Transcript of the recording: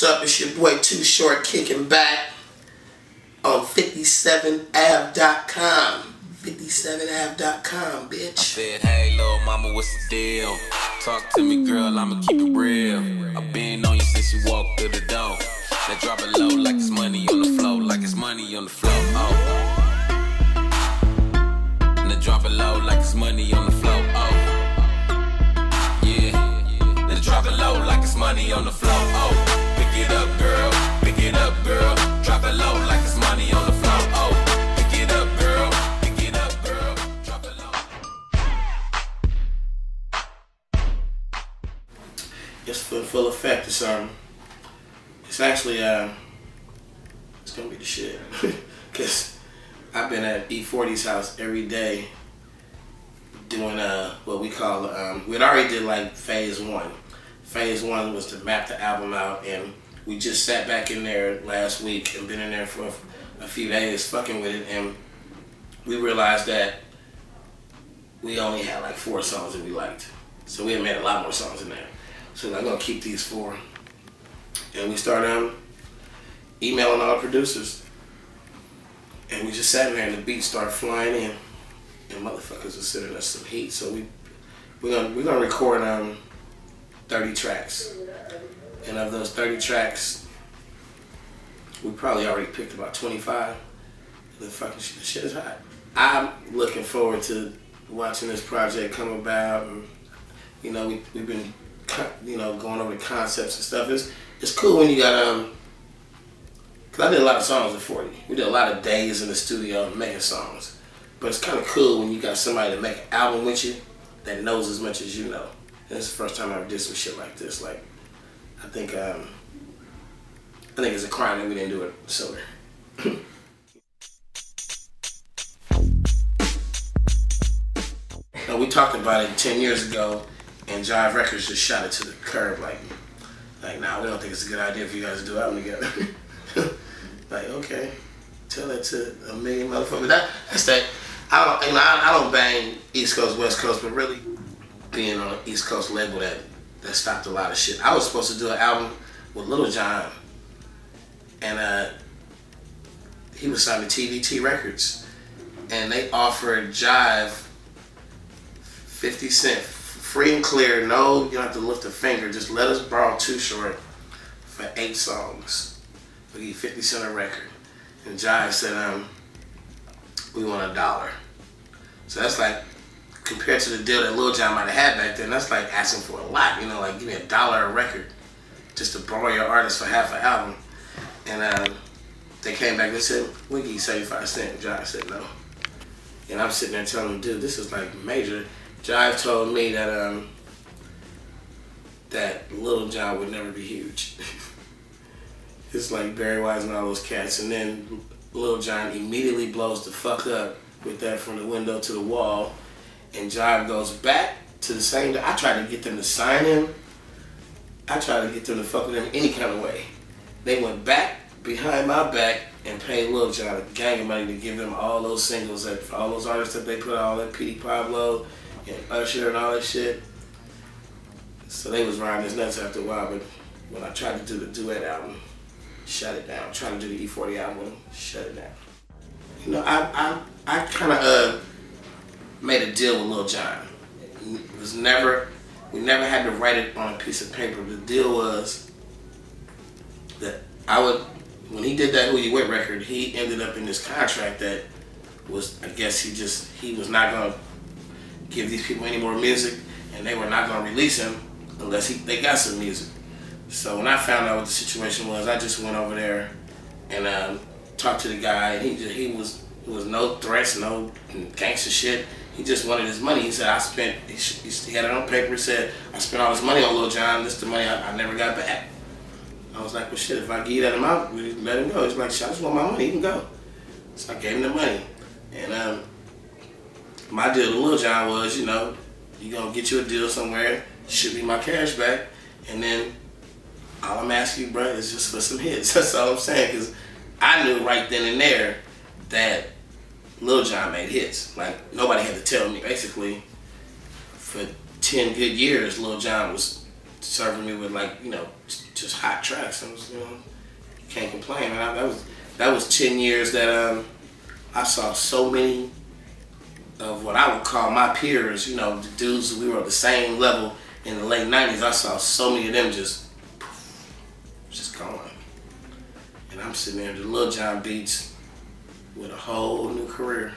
What's up? It's your boy Too Short kicking back on 57av.com. 57av.com, bitch. I said, hey, little mama, what's the deal? Talk to me, girl, I'ma keep it real. I've been on you since you walked through the door. Now drop it low like it's money on the floor, like it's money on the floor. Oh. Now drop it low like it's money on the floor. Oh. Yeah. Now drop it low like it's money on the floor. Oh. Pick it up, girl. Pick it up, girl. Drop it low like it's money on the floor. Oh. Pick it up, girl. Pick it up, girl. Drop it low. It's full effect. It's actually it's gonna be the shit. Cause I've been at E-40's house every day doing what we call we'd already did like phase one. Phase one was to map the album out, and we just sat back in there last week and been in there for a few days fucking with it, and we realized that we only had like 4 songs that we liked. So we had made a lot more songs in there. So I'm gonna keep these 4. And we started emailing all the producers. And we just sat in there and the beats started flying in. And motherfuckers are sending us some heat. So we're gonna record 30 tracks. And of those 30 tracks, we probably already picked about 25. The fucking shit is hot. I'm looking forward to watching this project come about. And, you know, we've been, you know, going over the concepts and stuff. It's cool when you got cause I did a lot of songs at 40. We did a lot of days in the studio making songs. But it's kind of cool when you got somebody to make an album with you that knows as much as you know. And it's the first time I ever did some shit like this. Like, I think it's a crime that we didn't do it sooner. Now, we talked about it 10 years ago, and Jive Records just shot it to the curb. Like, nah, we don't think it's a good idea for you guys to do an album together. Like, okay, tell that to a million motherfuckers. That's that. I don't bang East Coast, West Coast, but really being on an East Coast label that stopped a lot of shit. I was supposed to do an album with Lil Jon, and he was signed to TVT Records, and they offered Jive 50 cents, free and clear, no, you don't have to lift a finger, just let us borrow Too Short for 8 songs. We'll give you 50 cents a record. And Jive said, we want $1. So that's like, compared to the deal that Lil Jon might have had back then, that's like asking for a lot, you know, like give me $1 a record just to borrow your artist for half an album. And they came back and said, we'll give you 75 cents. Jive said no. And I'm sitting there telling him, dude, this is like major. Jive told me that that Lil Jon would never be huge. It's like Barry Wise and all those cats. And then Lil Jon immediately blows the fuck up with that from the window to the wall. And Jive goes back to the same. I tried to get them to sign him. I tried to get them to fuck with him any kind of way. They went back behind my back and paid Lil Jon a gang of money to give them all those singles, for all those artists that they put out, all that P.D. Pablo and Usher and all that shit. So they was riding his nuts after a while, but when I tried to do the duet album, shut it down. Trying to do the E-40 album, shut it down. You know, I kind of made a deal with Lil Jon. We never had to write it on a piece of paper. The deal was that when he did that Who You With record, he ended up in this contract that was, I guess he was not gonna give these people any more music, and they were not gonna release him unless they got some music. So when I found out what the situation was, I just went over there and talked to the guy. And he was no threats, no gangster shit. He just wanted his money. He said, he had it on paper. He said, I spent all this money on Lil Jon. This is the money I never got back. I was like, well, shit, if I give you that amount, we let him go. He's like, shit, I just want my money. He can go. So I gave him the money. And my deal to Lil Jon was, you know, you gonna get you a deal somewhere, shoot me my cash back, and then all I'm asking you, bro, is just for some hits. That's all I'm saying, because I knew right then and there that Lil Jon made hits. Like, nobody had to tell me. Basically, for 10 good years, Lil Jon was serving me with like, you know, just hot tracks. I was, you know, can't complain. Man. That was 10 years that I saw so many of what I would call my peers, you know, the dudes we were at the same level in the late 90s. I saw so many of them just gone. And I'm sitting there to Lil Jon beats with a whole new career.